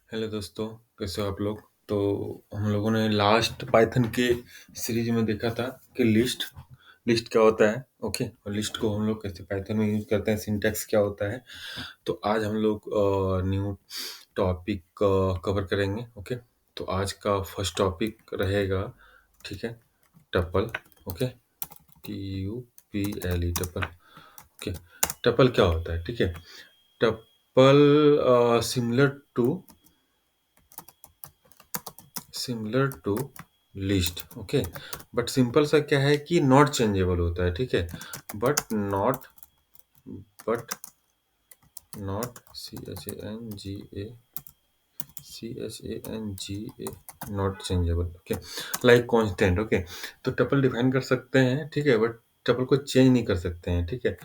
Hello दोस्तों, कैसे हो आप लोग। तो हम लोगों ने लास्ट पाइथन के सीरीज में देखा था कि लिस्ट लिस्ट क्या होता है। ओके, और लिस्ट को हम लोग कैसे पाइथन में यूज करते हैं, सिंटैक्स क्या होता है। तो आज हम लोग न्यू टॉपिक कवर करेंगे। ओके, तो आज का फर्स्ट टॉपिक रहेगा, ठीक है, tuple. Okay, TUPLE tuple. Okay, tuple क्या होता है, ठीक है। Tuple similar to list. Okay, but simple सा क्या है कि नॉट चेंजेबल होता है, ठीक है। But not CHANGA not changeable. Okay, like constant. Okay, तो टपल डिफाइन कर सकते हैं, ठीक है, बट टपल को चेंज नहीं कर सकते हैं, ठीक है।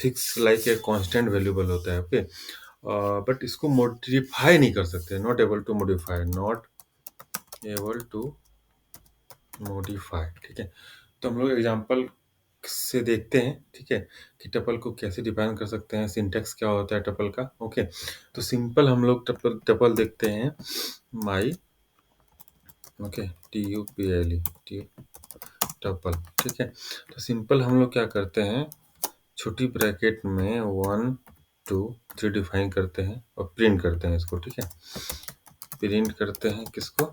Fix like a constant valuable होता है। ओके, बट इसको मॉडिफाई नहीं कर सकते, नॉट एबल टू मॉडिफाई, ठीक है। तो हम लोग एग्जांपल से देखते हैं, ठीक है, कि टपल को कैसे डिफाइन कर सकते हैं, सिंटैक्स क्या होता है टपल का। ओके, तो सिंपल हम लोग टपल टपल देखते हैं। माई, ओके, TUPLE टपल, ठीक है। तो सिंपल हम लोग क्या करते हैं, छोटी ब्रैकेट में 1 2 3 डिफाइन करते हैं और प्रिंट करते हैं इसको, ठीक है। प्रिंट करते हैं किसको,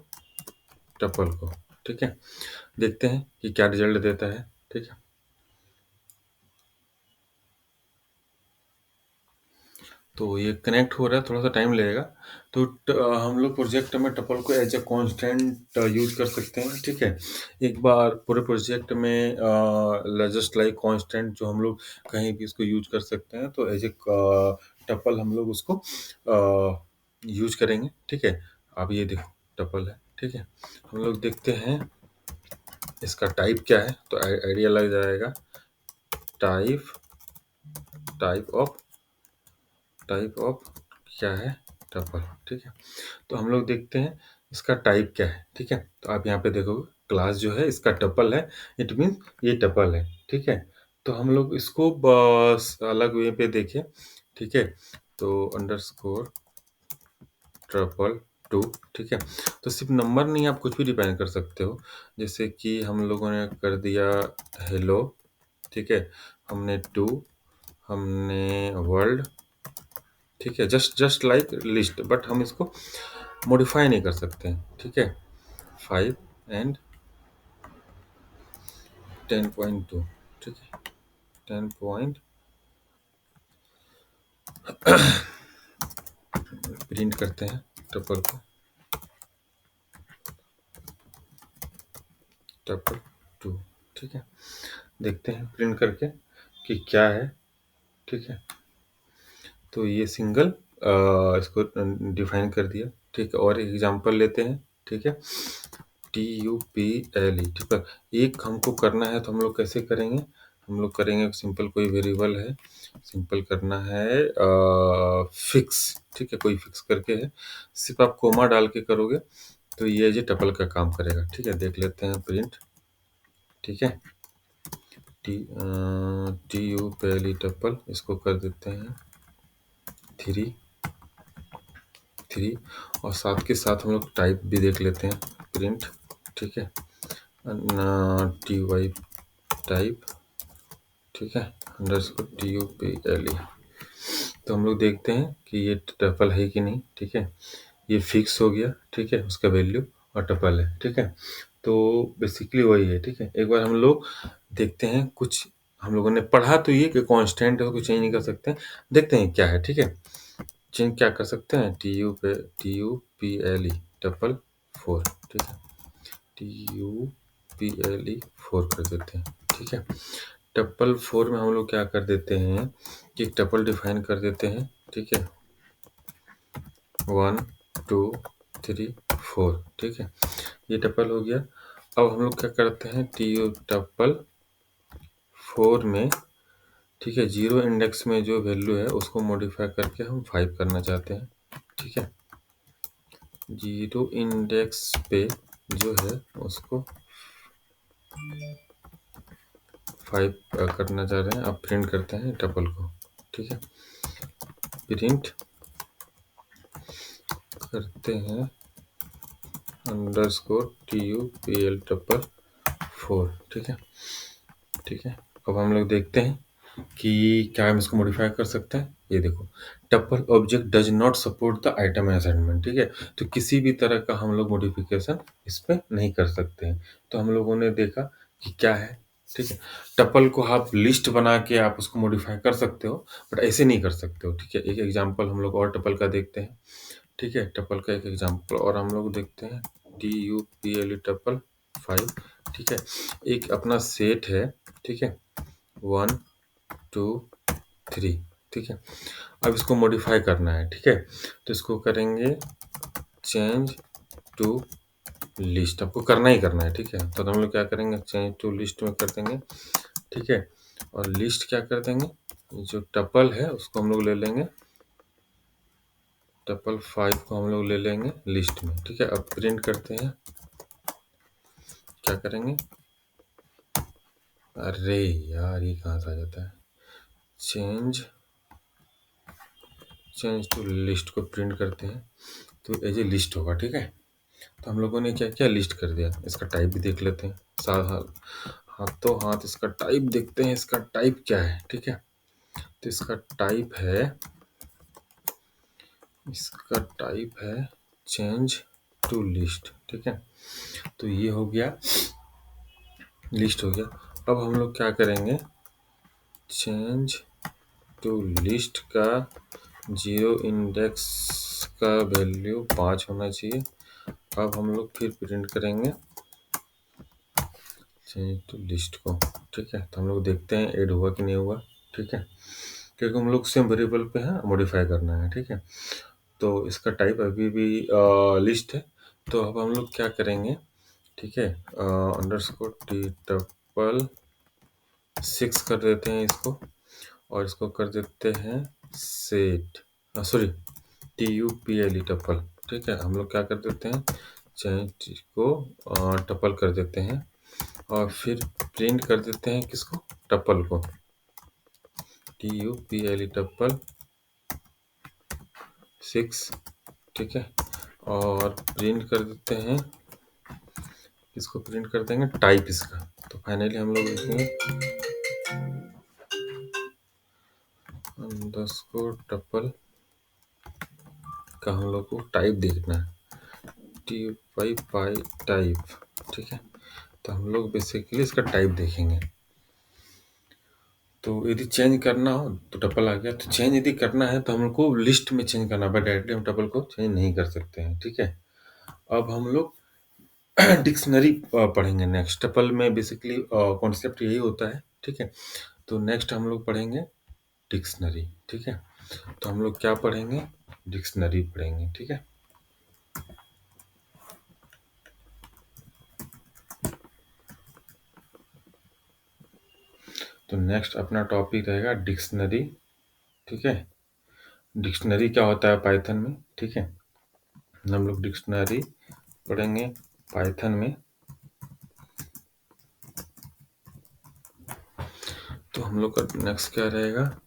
टपल को, ठीक है। देखते हैं कि क्या रिजल्ट देता है, ठीक है। तो ये कनेक्ट हो रहा है, थोड़ा सा टाइम लगेगा। तो हम लोग प्रोजेक्ट में टपल को एज ए कांस्टेंट यूज कर सकते हैं, ठीक है। एक बार पूरे प्रोजेक्ट में जस्ट लाइक कांस्टेंट जो हम लोग कहीं भी इसको यूज कर सकते हैं, तो एज ए टपल हम लोग उसको यूज करेंगे, ठीक है। अब ये देखो टपल है, ठीक है। हम लोग देखते हैं इसका टाइप क्या है, तो आइडिया लग जाएगा। टाइप टाइप टाइप ऑफ क्या है, टपल, ठीक है। तो हम लोग देखते हैं इसका टाइप क्या है, ठीक है। तो आप यहाँ पे देखोगे क्लास जो है इसका टपल है, इट मीन ये टपल है, ठीक है। तो हम लोग इसको बस अलग वे पे देखें, ठीक है। तो अंडरस्कोर ट्रिपल टू, ठीक है। तो सिर्फ नंबर नहीं, आप कुछ भी डिफाइन कर सकते हो। जैसे कि हम लोगों ने कर दिया हेलो, ठीक है, हमने टू, हमने वर्ल्ड, ठीक है, just just like list, but हम इसको मॉडिफाई नहीं कर सकते हैं, ठीक है। 5 एंड 10.2, ठीक है, 10 पॉइंट प्रिंट करते हैं टपल को, टपल टू, ठीक है। देखते हैं प्रिंट करके कि क्या है, ठीक है। तो ये सिंगल इसको डिफाइन कर दिया, ठीक है। और एग्जांपल लेते हैं, ठीक है। TUPLE, ठीक है। एक हमको करना है तो हम लोग कैसे करेंगे, हम लोग करेंगे सिंपल, कोई वेरिएबल है, सिंपल करना है फिक्स, ठीक है, कोई फिक्स करके है। सिर्फ आप कोमा डाल के करोगे तो ये जो टपल का काम करेगा, ठीक है। देख लेते हैं प्रिंट, ठीक है। TUPLE टपल, इसको कर देते हैं 3 3, और साथ के साथ हम लोग टाइप भी देख लेते हैं, प्रिंट, ठीक है, TY टाइप, ठीक है, अंडरस्कोर TUPLE। तो हम लोग देखते हैं कि ये टपल है कि नहीं, ठीक है। ये फिक्स हो गया, ठीक है, उसका वैल्यू, और टपल है, ठीक है। तो बेसिकली वही है, ठीक है। एक बार हम लोग देखते हैं, कुछ हम लोगों ने पढ़ा तो ये कि कांस्टेंट है, उसको चेंज नहीं कर सकते, देखते हैं क्या है, ठीक है। चेंज क्या कर सकते हैं, TUPLE टपल 4, ठीक है, TUPLE 4 कर देते हैं, ठीक है। टपल 4 में हम लोग क्या कर देते हैं कि एक टपल डिफाइन कर देते हैं, ठीक है, 1 2 3 4, ठीक है। ये टपल हो गया। अब हम लोग क्या करते हैं, TU टपल 4 में, ठीक है, जीरो इंडेक्स में जो वैल्यू है उसको मॉडिफाई करके हम 5 करना चाहते हैं, ठीक है। जीरो इंडेक्स पे जो है उसको 5 करना चाह रहे हैं। अब प्रिंट करते हैं टपल को, ठीक है। प्रिंट करते हैं _TUPL टपल 4, ठीक है। ठीक है, अब हम लोग देखते हैं कि क्या हम इसको मॉडिफाई कर सकते हैं। ये देखो, tuple object does not support the item assignment, ठीक है। तो किसी भी तरह का हम लोग मॉडिफिकेशन इस पे नहीं कर सकते हैं। तो हम लोगों ने देखा कि क्या है, ठीक है। टपल को आप लिस्ट बना के आप उसको मॉडिफाई कर सकते हो, बट ऐसे नहीं कर सकते हो, ठीक है। एक एग्जांपल हम लोग और टपल का देखते हैं, ठीक है। टपल का एक एग्जांपल और हम लोग देखते हैं, TUPL टपल 5, ठीक है। एक अपना सेट है, ठीक है, 1 2 3, ठीक है। अब इसको मॉडिफाई करना है, ठीक है। तो इसको करेंगे चेंज टू लिस्ट, आपको करना ही करना है, ठीक है। तो हम लोग क्या करेंगे, चेंज टू लिस्ट में कर देंगे, ठीक है। और लिस्ट क्या कर देंगे, जो टपल है उसको हम लोग ले लेंगे, टपल 5 को हम लोग ले लेंगे लिस्ट में, ठीक है। अब प्रिंट करते हैं, क्या करेंगे, अरे यार ये कहाँ से आ जाता है, चेंज टू लिस्ट को प्रिंट करते हैं तो एज ए लिस्ट होगा, ठीक है। तो हम लोगों ने क्या क्या लिस्ट कर दिया। इसका टाइप भी देख लेते हैं, हाथों हाथ इसका टाइप देखते हैं, इसका टाइप क्या है, ठीक है। तो इसका टाइप है चेंज टू लिस्ट, ठीक है। तो ये हो गया, लिस्ट हो गया। अब हम लोग क्या करेंगे, चेंज टू लिस्ट का 0 इंडेक्स का वैल्यू 5 होना चाहिए। अब हम लोग फिर प्रिंट करेंगे चेंज टू लिस्ट को, ठीक है। तो हम लोग देखते हैं ऐड हुआ कि नहीं हुआ, ठीक है, क्योंकि हम लोग सेम वेरिएबल पे है, मॉडिफाई करना है, ठीक है। तो इसका टाइप अभी भी लिस्ट है। तो अब हम लोग क्या करेंगे, ठीक है, अंडरस्कोर टी टपल 6 कर देते हैं इसको, और इसको कर देते हैं सेट, सॉरी TUPL टपल, ठीक है। हम लोग क्या कर देते हैं, चेंज को टपल कर देते हैं, और फिर प्रिंट कर देते हैं किसको, टपल को, TUPL टपल 6, ठीक है। और प्रिंट कर देते हैं, इसको प्रिंट कर देंगे टाइप इसका। तो फाइनली हम लोग लिखेंगे अंडरस्कोर टपल का हम लोग को टाइप देखना है, TUPY टाइप, ठीक है। तो हम लोग बेसिकली इसका टाइप देखेंगे। तो यदि चेंज करना हो तो टपल आ गया, तो चेंज यदि करना है तो हमको लिस्ट में चेंज करना है, डायरेक्टली हम टपल को चेंज नहीं कर सकते हैं, ठीक है। अब हम लोग डिक्शनरी पढ़ेंगे नेक्स्ट। टपल में बेसिकली कॉन्सेप्ट यही होता है, ठीक है। तो नेक्स्ट हम लोग पढ़ेंगे डिक्शनरी, ठीक है। तो हम लोग क्या पढ़ेंगे, डिक्शनरी पढ़ेंगे, ठीक है। तो नेक्स्ट अपना टॉपिक रहेगा डिक्शनरी, ठीक है। डिक्शनरी क्या होता है पाइथन में, ठीक है। हम लोग डिक्शनरी पढ़ेंगे पाइथन में। तो हम लोग का नेक्स्ट क्या रहेगा,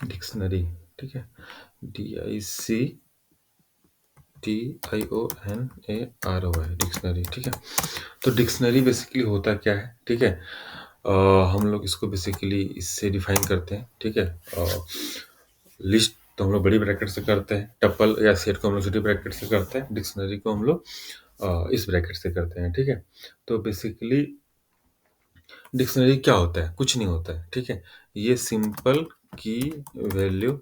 डिक्शनरी, ठीक है, DICTIONARY डिक्शनरी, ठीक है। तो डिक्शनरी बेसिकली होता क्या है, ठीक है। हम लोग इसको बेसिकली इससे डिफाइन करते हैं, ठीक है। लिस्ट तो हम लोग बड़ी ब्रैकेट से करते हैं, टपल या सेट को हम लोग छोटी ब्रैकेट से करते हैं, डिक्शनरी को हम लोग इस ब्रैकेट से करते हैं, ठीक है। तो बेसिकली डिक्शनरी क्या होता है, कुछ नहीं होता है, ठीक है। ये सिंपल की वैल्यू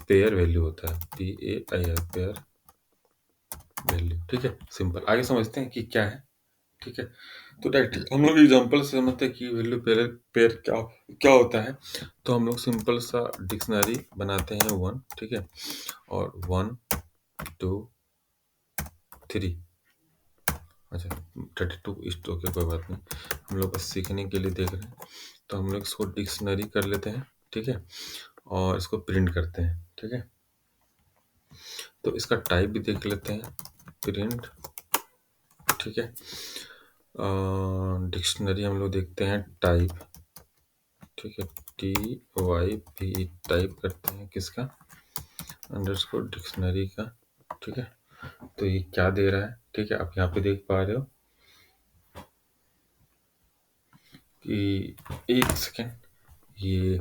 पेयर वैल्यू होता है, PAIR पेयर वैल्यू, ठीक है, सिंपल। आगे समझते हैं कि क्या है, ठीक है। तो डायरेक्ट हम लोग एग्जांपल से समझते हैं कि वैल्यू पेयर पेयर क्या क्या होता है। तो हम लोग सिंपल सा डिक्शनरी बनाते हैं 1, ठीक है, और 1 2 3, अच्छा 32 इस्ट, ओके कोई बात नहीं, हम लोग बस सीखने के लिए देख रहे हैं। तो हम लोग इसको डिक्शनरी कर लेते हैं, ठीक है, और इसको प्रिंट करते हैं, ठीक है। तो इसका टाइप भी देख लेते हैं, प्रिंट ठीक है। डिक्शनरी हम लोग देखते हैं टाइप, ठीक है, TYP टाइप करते हैं किसका, अंडरस्कोर डिक्शनरी का, ठीक है। तो ये क्या दे रहा है, ठीक है, आप यहाँ पे देख पा रहे हो कि एक सेकेंड, ये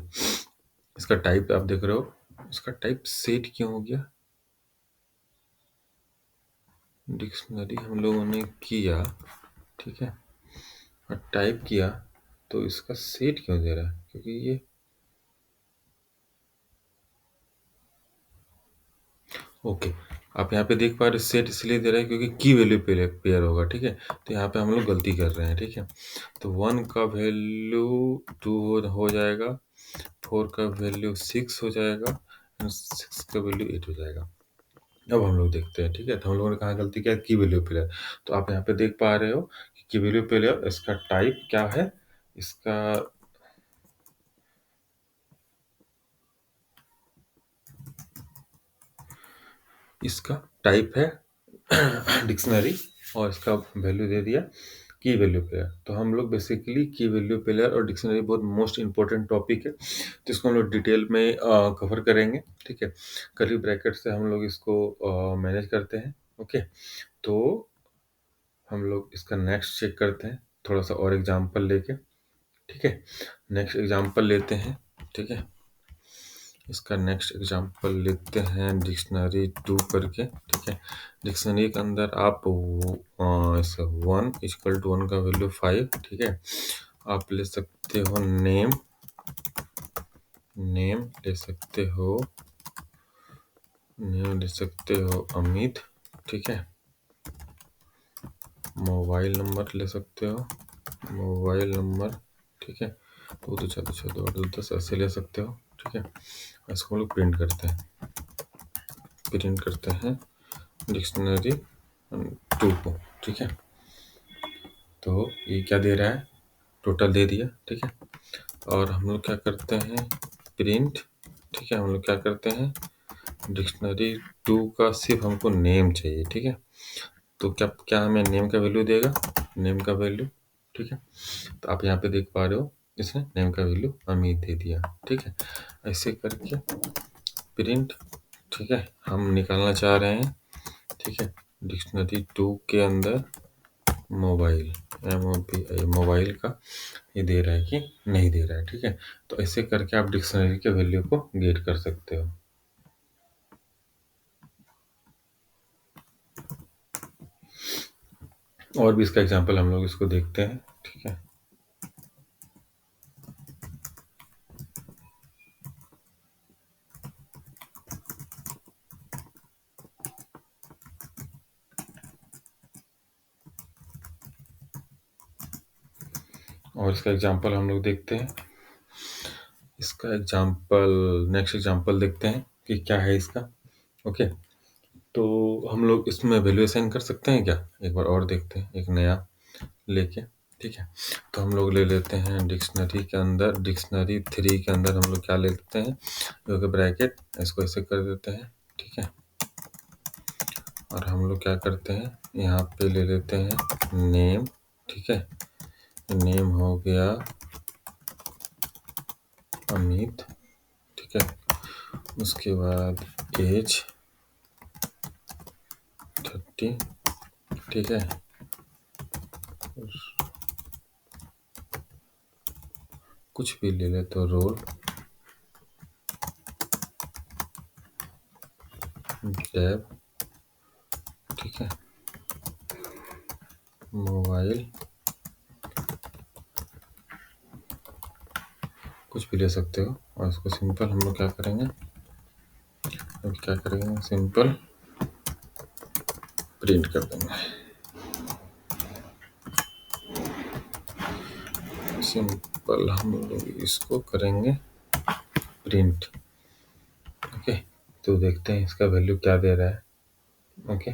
इसका टाइप आप देख रहे हो, इसका टाइप सेट क्यों हो गया, डिक्शनरी हम लोगों ने किया, ठीक है, और टाइप किया, तो इसका सेट क्यों दे रहा है, क्योंकि ये ओके, आप यहाँ पे देख पा रहे हो सेट इसलिए दे रहा है क्योंकि की वैल्यू पेयर होगा, ठीक है। तो यहाँ पे हम लोग गलती कर रहे हैं, ठीक है। तो 1 का वैल्यू 2 हो जाएगा, 4 का वैल्यू 6 हो जाएगा, 6 का वैल्यू 8 हो जाएगा। अब हम लोग देखते हैं, ठीक है। तो हम लोगों ने कहाँ गलती किया, की वैल्यू पेयर। तो आप यहाँ पे देख पा रहे हो कि की वैल्यू पेयर, इसका टाइप क्या है, इसका इसका टाइप है डिक्शनरी, और इसका वैल्यू दे दिया की वैल्यू पेयर। तो हम लोग बेसिकली की वैल्यू पेयर और डिक्शनरी बहुत मोस्ट इंपॉर्टेंट टॉपिक है, जिसको हम लोग डिटेल में कवर करेंगे, ठीक है। कर्ली ब्रैकेट से हम लोग इसको मैनेज करते हैं, ओके। तो हम लोग इसका नेक्स्ट चेक करते हैं थोड़ा सा और एग्जांपल लेके, ठीक है। नेक्स्ट एग्जांपल लेते हैं, ठीक है। इसका नेक्स्ट एग्जांपल लेते हैं डिक्शनरी 2 करके, ठीक है। डिक्शनरी के अंदर आप इसका 1 इक्वल टू 1 का वैल्यू 5, ठीक है। आप ले सकते हो नेम ले सकते हो, अमित, ठीक है। मोबाइल नंबर ले सकते हो, ठीक है। तो 10 ऐसे ले सकते हो, ठीक है। इसको हम लोग प्रिंट करते हैं डिक्शनरी 2 को, ठीक है। तो ये क्या दे रहा है, टोटल दे दिया, ठीक है। और हम लोग क्या करते हैं, प्रिंट, ठीक है। हम लोग क्या करते हैं, डिक्शनरी 2 का सिर्फ हमको नेम चाहिए, ठीक है। तो क्या क्या हमें नेम का वैल्यू देगा, नेम का वैल्यू, ठीक है। तो आप यहाँ पे देख पा रहे हो इसने नेम का वैल्यू अमित दे दिया, ठीक है। ऐसे करके प्रिंट, ठीक है, हम निकालना चाह रहे हैं, ठीक है, डिक्शनरी 2 के अंदर मोबाइल, मोबाइल का ये दे रहा है कि नहीं दे रहा है, ठीक है। तो ऐसे करके आप डिक्शनरी के वैल्यू को गेट कर सकते हो। और भी इसका एग्जांपल हम लोग इसको देखते हैं, ठीक है। और इसका एग्जांपल हम लोग देखते हैं, इसका एग्जांपल नेक्स्ट एग्जांपल देखते हैं कि क्या है इसका, ओके। तो हम लोग इसमें वैल्यू असाइन कर सकते हैं क्या, एक बार और देखते हैं एक नया लेके, ठीक है। तो हम लोग ले लेते हैं डिक्शनरी के अंदर, डिक्शनरी 3 के अंदर हम लोग क्या ले लेते हैं, जो कि ब्रैकेट, इसको ऐसे कर देते हैं, ठीक है। और हम लोग क्या करते हैं, यहाँ पे ले लेते हैं नेम, ठीक है। नेम हो गया अमित, ठीक है। उसके बाद एज 30, ठीक है। कुछ भी ले ले, तो रोल, टैब, ठीक है। मोबाइल, कुछ भी ले सकते हो। और इसको सिंपल हम लोग क्या करेंगे, सिंपल प्रिंट कर देंगे, सिंपल हम लोग इसको करेंगे प्रिंट, ओके। तो देखते हैं इसका वैल्यू क्या दे रहा है, ओके।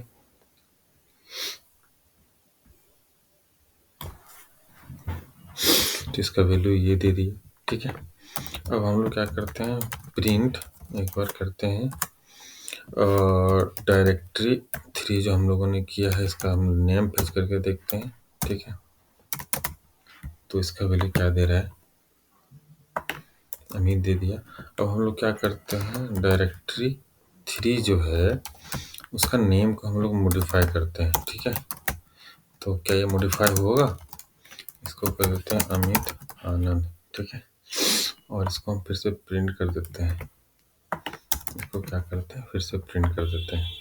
तो इसका वैल्यू ये दे दिया, ठीक है। अब हम लोग क्या करते हैं, प्रिंट एक बार करते हैं डायरेक्टरी 3 जो हम लोगों ने किया है, इसका हम नेम फेच करके देखते हैं। ठीक है, तो इसका वैल्यू क्या दे रहा है, अमीर दे दिया। अब हम लोग क्या करते हैं, डायरेक्टरी 3 जो है उसका नेम को हम लोग मॉडिफाई करते हैं। ठीक है, तो क्या ये मॉडिफाई होगा, इसको कर देते हैं अमित आनंद। ठीक है, और इसको हम फिर से प्रिंट कर देते हैं। इसको क्या करते हैं, फिर से प्रिंट कर देते हैं।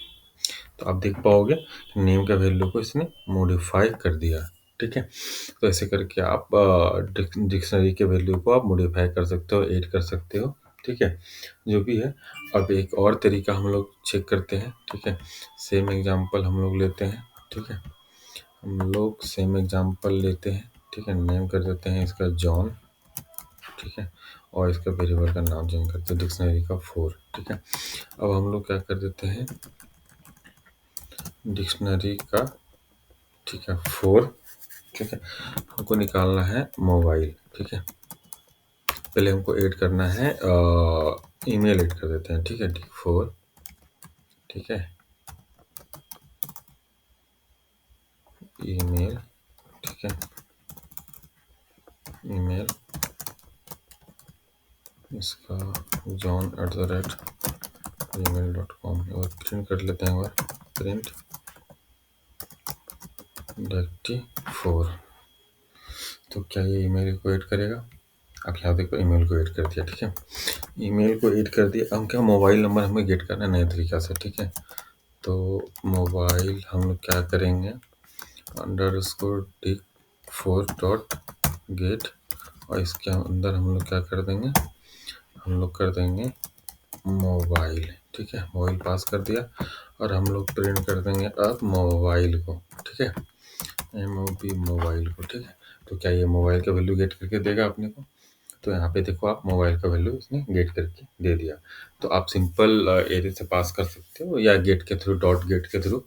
तो आप देख पाओगे नेम का वैल्यू को इसने मॉडिफाई कर दिया। ठीक है, तो ऐसे करके आप डिक्शनरी के वैल्यू को आप मॉडिफाई कर सकते हो, ऐड कर सकते हो। ठीक है, जो भी है। अब एक और तरीका हम लोग चेक करते हैं। ठीक है, सेम एग्जांपल हम लोग लेते हैं। ठीक है, हम लोग सेम एग्जांपल लेते हैं। ठीक है, नेम कर देते हैं इसका जॉन। ठीक है, और इसका वेरिएबल का नाम चेंज करते हैं डिक्शनरी का 4। ठीक है, अब हम लोग क्या कर देते हैं, डिक्शनरी का, ठीक है, 4। ठीक है, हमको निकालना है मोबाइल। ठीक है, पहले हमको ऐड करना है ईमेल ऐड कर देते हैं। ठीक है, D4। ठीक है, ईमेल। ठीक है, ईमेल इसका john@gmail.com और प्रिंट कर लेते हैं। और प्रिंट डायरेक्टरी 4। तो क्या ये ईमेल को ऐड करेगा, आप यहाँ देखो ईमेल को ऐड कर दिया। ठीक है, ईमेल को ऐड कर दिया। अब क्या मोबाइल नंबर हमें गेट करना है नए तरीका से। ठीक है, तो मोबाइल हम लोग क्या करेंगे, _dict4.get, और इसके अंदर हम लोग क्या कर देंगे, हम लोग कर देंगे मोबाइल। ठीक है, मोबाइल पास कर दिया और हम लोग प्रिंट कर देंगे अब मोबाइल को। ठीक है, MOB मोबाइल को। ठीक है, तो क्या ये मोबाइल का वैल्यू गेट करके देगा अपने को, तो यहाँ पे देखो आप मोबाइल का वैल्यू इसने गेट करके दे दिया। तो आप सिंपल एरे से पास कर सकते हो या गेट के थ्रू, डॉट गेट के थ्रू,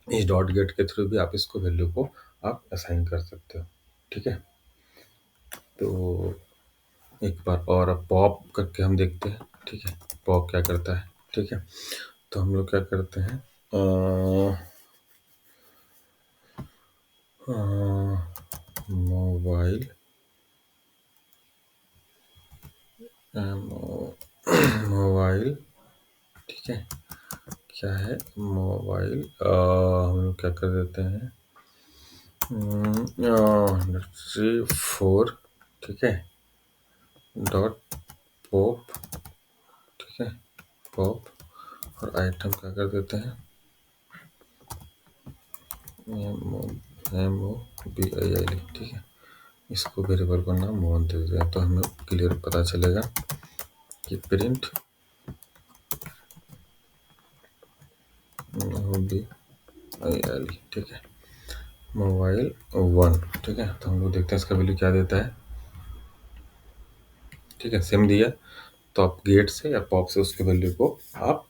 इस डॉट गेट के थ्रू भी आप इसको वैल्यू को आप असाइन कर सकते हो। ठीक है, तो एक बार और अब पॉप करके हम देखते हैं। ठीक है, पॉप क्या करता है। ठीक है, तो हम लोग क्या करते हैं, मोबाइल मोबाइल। ठीक है, क्या है मोबाइल, हम लोग क्या कर देते हैं, 4। ठीक है, डॉट पॉप। ठीक है, पॉप, और आइटम क्या कर देते हैं, MOBIL। ठीक है, इसको वेरिएबल का नाम मोहन दे देते हैं, तो हमें क्लियर पता चलेगा कि प्रिंट MOBIL। ठीक है, मोबाइल 1। ठीक है, तो हम लोग देखते हैं इसका वैल्यू क्या देता है। ठीक है, सेम दिया, तो आप गेट से या पॉप से उसके वैल्यू को आप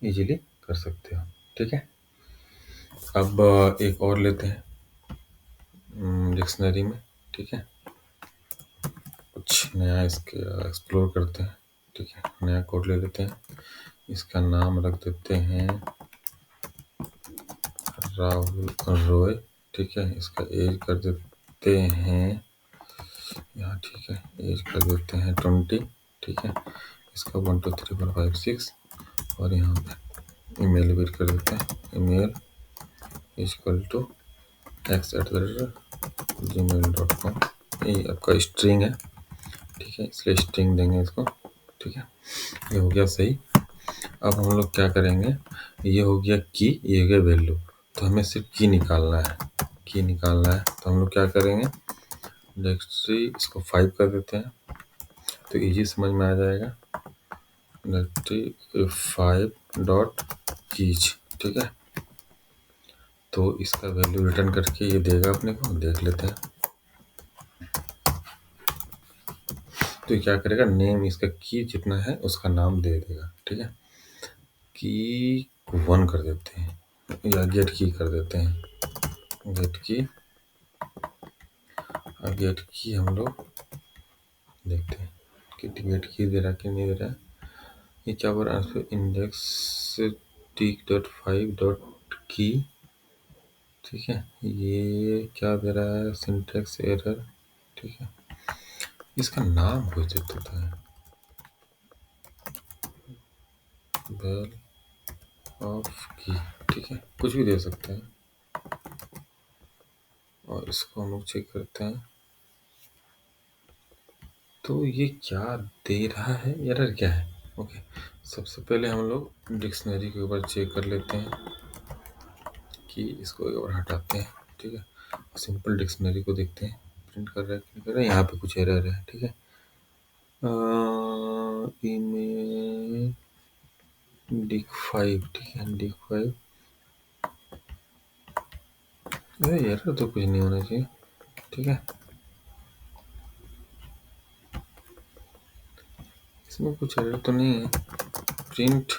इजीली कर सकते हो। ठीक है, अब एक और लेते हैं डिक्शनरी में। ठीक है, कुछ नया इसके एक्सप्लोर करते हैं। ठीक है, नया कोड ले लेते हैं, इसका नाम रख देते हैं राहुल रॉय। ठीक है, इसका एज कर देते हैं यहाँ। ठीक है, एज कर देते हैं 20। ठीक है, इसका 1 2 3 4 5 6, और यहाँ पे ईमेल वेट कर देते हैं, ईमेल इक्वल टू x@gmail.com। ये आपका स्ट्रिंग है। ठीक है, इसलिए स्ट्रिंग देंगे इसको। ठीक है, ये हो गया सही। अब हम लोग क्या करेंगे, ये हो गया की, ये हो गया वैल्यू, तो हमें सिर्फ की निकालना है। की निकालना है तो हम लोग क्या करेंगे, डायरेक्टरी इसको 5 कर देते हैं, तो इजी समझ में आ जाएगा। Directory 5 dot keys. ठीक है, तो इसका वैल्यू रिटर्न करके ये देगा अपने को, देख लेते हैं। तो ये क्या करेगा, नेम इसका की जितना है उसका नाम दे देगा। ठीक है, की 1 कर देते हैं या गेट की कर देते हैं, गेट की। अब गेट की हम लोग देखते हैं कि गेट की दे रहा कि नहीं दे रहा है। ये क्या बोल रहा है इसमें, इंडेक्स टिक डॉट फाइव डॉट की, ठीक है। ये क्या दे रहा है, सिंटेक्स एरर, ठीक है। इसका नाम कुछ देता है, बेल ऑफ की, ठीक है, कुछ भी दे सकते हैं। और इसको हम लोग चेक करते हैं, तो ये क्या दे रहा है, एरर क्या है। ओके, सबसे पहले हम लोग डिक्शनरी के ऊपर चेक कर लेते हैं कि इसको एक बार हटाते हैं, ठीक है। सिंपल डिक्शनरी को देखते हैं, प्रिंट कर रहा है कि नहीं कर रहा है। यहाँ पे कुछ एरर है, ठीक है। ईमेल डिक फाइव, ठीक है, डिक फाइव, एरर तो कुछ नहीं होना चाहिए, ठीक है। इसमें कुछ एरर तो नहीं है। प्रिंट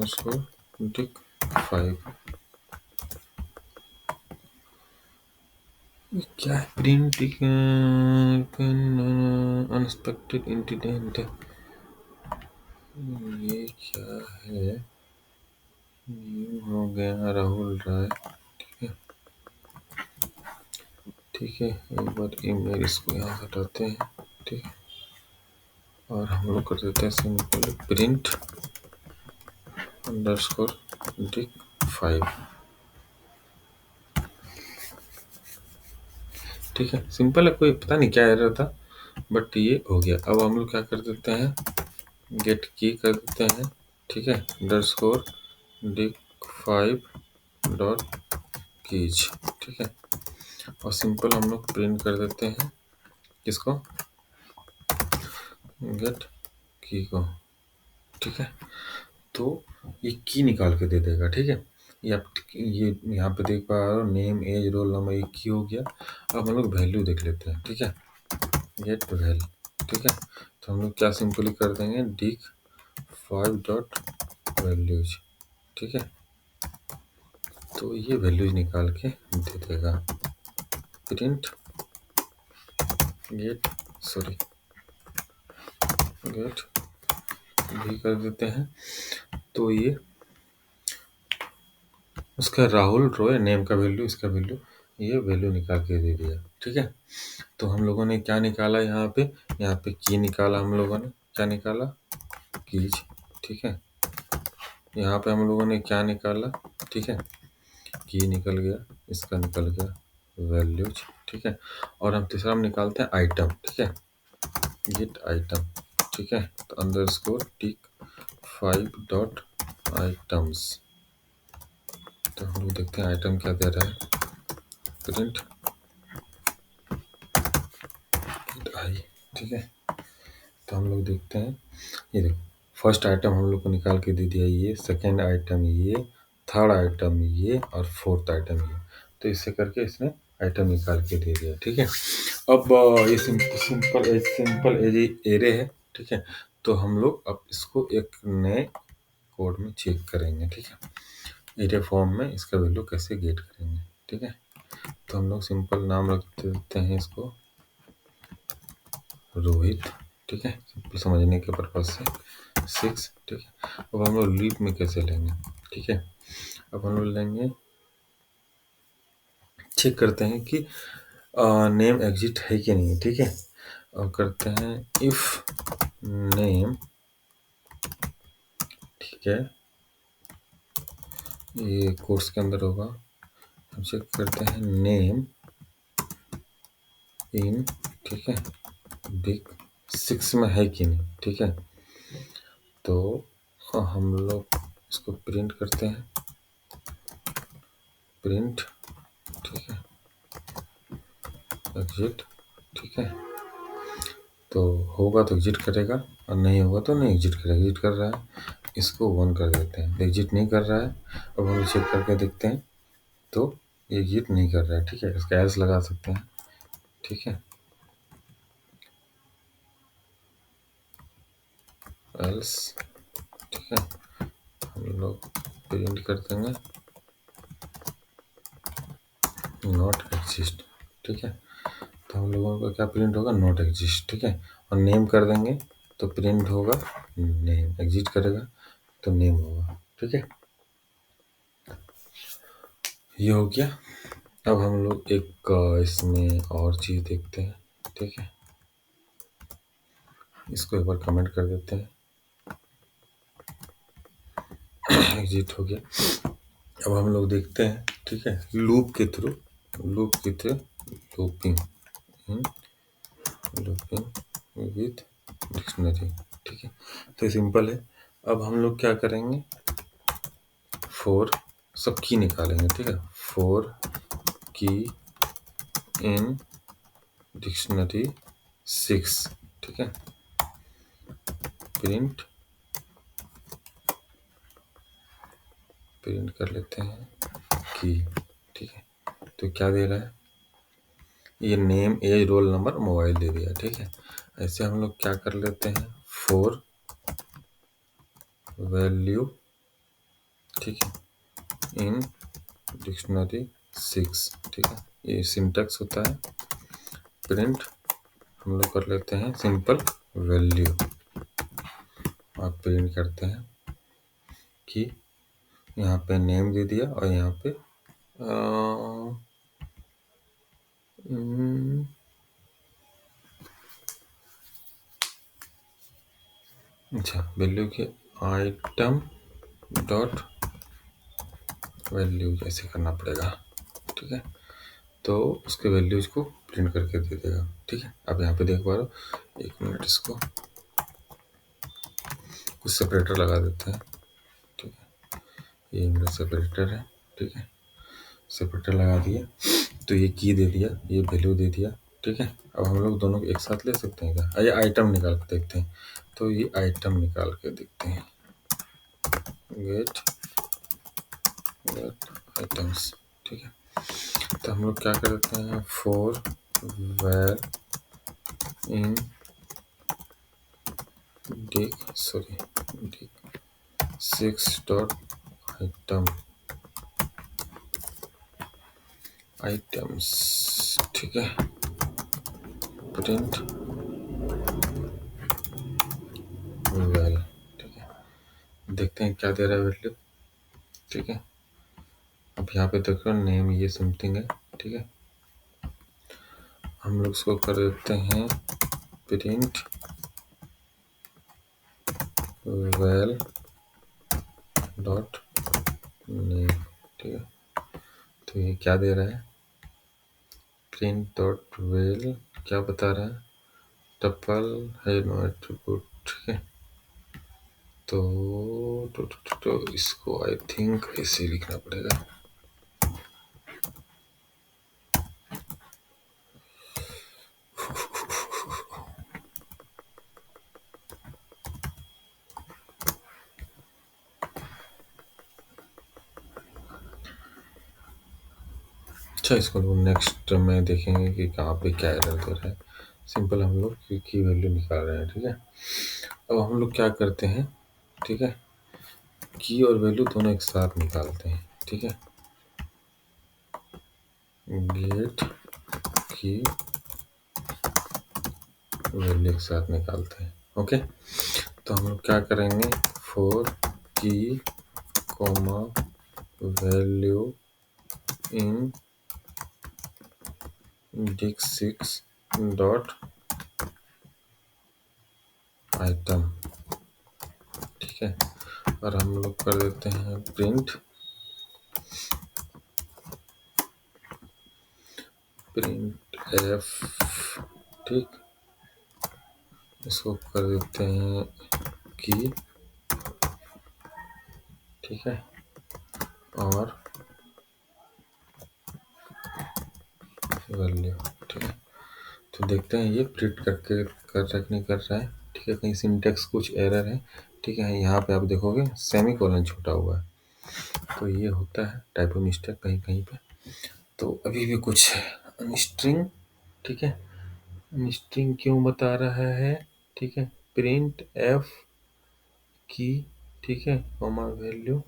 उसको डिक फाइव, क्या है, प्रिंट अनएक्सपेक्टेड इंसिडेंट, ये क्या है। ये हो गया राहुल राय, ठीक है, ठीक है। एक बार ईमेल इसको यहाँ हटाते हैं, ठीक है। और हम लोग कर देते हैं simple print underscore Dick five, ठीक है। सिंपल है, कोई पता नहीं क्या एरर था, बट ये हो गया। अब हम लोग क्या कर देते हैं, गेट की कर देते हैं, ठीक है, underscore Dick five dot keys, ठीक है। और सिंपल हम लोग प्रिंट कर देते हैं किसको, गेट की को, ठीक है। तो ये की निकाल के दे देगा, ठीक है। ये आप ये यहाँ पे देख पा रहे हो, नेम एज रोल नंबर, एक की हो गया। अब हम लोग वैल्यू देख लेते हैं, ठीक है, गेट वैल, ठीक है। तो हम लोग क्या सिंपली कर देंगे, डिक फाइव डॉट वैल्यूज, ठीक है। तो ये वैल्यूज निकाल के दे देगा। प्रिंट गेट, सॉरी, गेट भी कर देते हैं। तो ये उसका राहुल रॉय नेम का वैल्यू, इसका वैल्यू, ये वैल्यू निकाल के दे दिया, ठीक है। तो हम लोगों ने क्या निकाला यहाँ पे की निकाला, हम लोगों ने क्या निकाला, कीज, ठीक है। यहाँ पे हम लोगों ने क्या निकाला, ठीक है, की निकल गया, इसका निकल गया वैल्यूज, ठीक है। और हम तीसरा हम निकालते हैं आइटम, ठीक है, गेट आइटम, ठीक है। तो underscore tick five dot items, तो हम लोग देखते हैं आइटम क्या दे रहा है, प्रिंट आई, ठीक है। तो हम लोग देखते हैं, ये देखो, फर्स्ट आइटम हम लोग को निकाल के दे दिया ये, सेकंड आइटम ये, थर्ड आइटम ये, और फोर्थ आइटम ये। तो इससे करके इसने आइटम निकाल के दे दिया, ठीक है। अब ये सिंपल एज एरे है, ठीक है। तो हम लोग अब इसको एक नए कोड में चेक करेंगे, ठीक है। एरे फॉर्म में इसका वैल्यू कैसे गेट करेंगे, ठीक है। तो हम लोग सिंपल नाम रख देते हैं इसको रोहित, ठीक है, सिंपल समझने के पर्पज से, 6, ठीक है। अब हम लोग लीप में कैसे लेंगे, ठीक है। अब हम लोग लेंगे, चेक करते हैं कि नेम एग्जिट है कि नहीं, ठीक है। और करते हैं इफ नेम, ठीक है, ये कोर्स के अंदर होगा। हम चेक करते हैं नेम इन, ठीक है, बिग 6 में है कि नहीं, ठीक है। तो हम लोग इसको प्रिंट करते हैं, प्रिंट, ठीक है, एग्जिट, ठीक है। तो होगा तो एग्जिट करेगा, और नहीं होगा तो नहीं एग्जिट करेगा। एग्जिट कर रहा है, इसको 1 कर देते हैं। एग्जिट नहीं कर रहा है, अब हम चेक करके देखते हैं, तो एग्जिट नहीं कर रहा है, ठीक है। इसका एल्स लगा सकते हैं, ठीक है, एल्स, ठीक है। हम लोग प्रिंट कर देंगे नॉट एग्जिस्ट, ठीक है। तो हम लोगों का क्या प्रिंट होगा, नॉट एग्जिस्ट, ठीक है। और नेम कर देंगे तो प्रिंट होगा नेम, एग्जिट करेगा तो नेम होगा। ठीक है, ये हो गया। अब हम लोग एक इसमें और चीज़ देखते हैं। ठीक है, इसको एक बार कमेंट कर देते हैं। एग्जिट हो गया। अब हम लोग देखते हैं। ठीक है, लूप के थ्रू लूपिंग विथ डिक्शनरी। ठीक है, तो सिंपल है। अब हम लोग क्या करेंगे, फोर सब की निकालेंगे। ठीक है, फोर की इन डिक्शनरी 6। ठीक है, प्रिंट कर लेते हैं की। ठीक है, तो क्या दे रहा है, ये name, age, roll number, mobile दे दिया। ठीक है, ऐसे हम लोग क्या कर लेते हैं, फोर वैल्यू, ठीक है, इन डिक्शनरी 6। ठीक है, ये सिंटैक्स होता है। प्रिंट हम लोग कर लेते हैं सिंपल वैल्यू, और प्रिंट करते हैं कि यहाँ पे नेम दे दिया और यहाँ पे अच्छा, वैल्यू के आइटम डॉट वैल्यू ऐसे करना पड़ेगा। ठीक है, तो उसके वैल्यूज को प्रिंट करके दे देगा। ठीक है, अब यहाँ पे देख पा रहे हो, एक मिनट, इसको कुछ सेपरेटर लगा देते हैं। ठीक है, ये मेरा सेपरेटर है। ठीक है, सेपरेटर लगा दिया, तो ये की दे दिया, ये वैल्यू दे दिया। ठीक है, अब हम लोग दोनों को एक साथ ले सकते हैं क्या, ये आइटम निकाल के देखते हैं। तो ये आइटम निकाल के देखते हैं, गेट आइटम्स। ठीक है, तो हम लोग क्या करते हैं, फोर वैर इन डिक 6 डॉट आइटम्स। ठीक है, प्रिंट वेल। ठीक है, देखते हैं क्या दे रहा है वैल्यू। ठीक है, अब यहाँ पे देखो नेम ये समथिंग है। ठीक है, हम लोग इसको कर देते हैं प्रिंट वेल डॉट नेम। ठीक है, तो ये क्या दे रहा है, प्रिंट डॉट वेल, क्या बता रहा है, टपल है नो एट्रीब्यूट। ठीक है, तो इसको आई थिंक ऐसे लिखना पड़ेगा। अच्छा, इसको लोग नेक्स्ट में देखेंगे कि कहाँ पे क्या एरर दे रहा है। सिंपल हम लोग की वैल्यू निकाल रहे हैं। ठीक है, अब हम लोग क्या करते हैं, ठीक है, की और वैल्यू दोनों एक साथ निकालते हैं। ठीक है, गेट की वैल्यू एक साथ निकालते हैं। ओके, तो हम लोग क्या करेंगे, फोर की comma value in Dick 6 dot item. ठीक है, और हम लोग कर देते हैं प्रिंट एफ। ठीक, इसको कर देते हैं की। ठीक है, और वैल्यू। ठीक है, तो देखते हैं ये प्रिंट करके कर रहा है कि नहीं कर रहा है। ठीक है, कहीं सिंटेक्स कुछ एरर है। ठीक है, यहाँ पे आप देखोगे सेमी कोलन छूटा हुआ है, तो ये होता है टाइपो मिस्टेक कहीं कहीं पे। तो अभी भी कुछ अनस्ट्रिंग। ठीक है, अनस्ट्रिंग क्यों बता रहा है। ठीक है, प्रिंट एफ की, ठीक है, कॉमा वैल्यू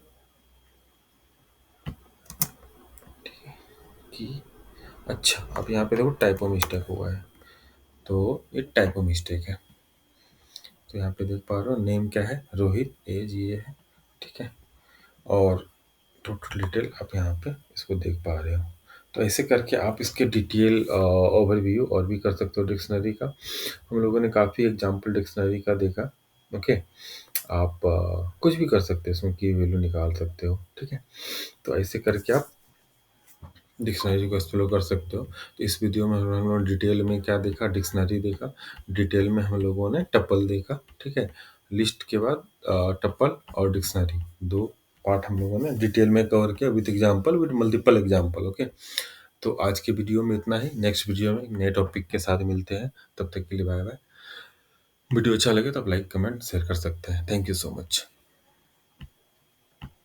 की। अच्छा, अब यहाँ पे देखो टाइपो मिस्टेक हुआ है, तो ये टाइपो मिस्टेक है। तो यहाँ पे देख पा रहे हो नेम क्या है, रोहित, एज ये है, ठीक है, और टोटल डिटेल आप यहाँ पे इसको देख पा रहे हो। तो ऐसे करके आप इसके डिटेल ओवरव्यू और भी कर सकते हो डिक्शनरी का। हम लोगों ने काफ़ी एग्जाम्पल डिक्शनरी का देखा। ओके, आप कुछ भी कर सकते हो, इसमें की वैल्यू निकाल सकते हो, ठीक है। तो ऐसे करके आप डिक्शनरी को एक्सप्लोर कर सकते हो। तो इस वीडियो में हम लोगों ने डिटेल में क्या देखा, डिक्शनरी देखा, डिटेल में हम लोगों ने टपल देखा, ठीक है। लिस्ट के बाद टपल और डिक्शनरी, दो पार्ट हम लोगों ने डिटेल में कवर किया with example, with multiple example. Okay, तो आज के वीडियो में इतना ही। नेक्स्ट वीडियो में नए टॉपिक के साथ मिलते हैं, तब तक के लिए बाय बाय। वीडियो अच्छा लगे तो आप लाइक कमेंट शेयर कर सकते हैं। Thank you so much.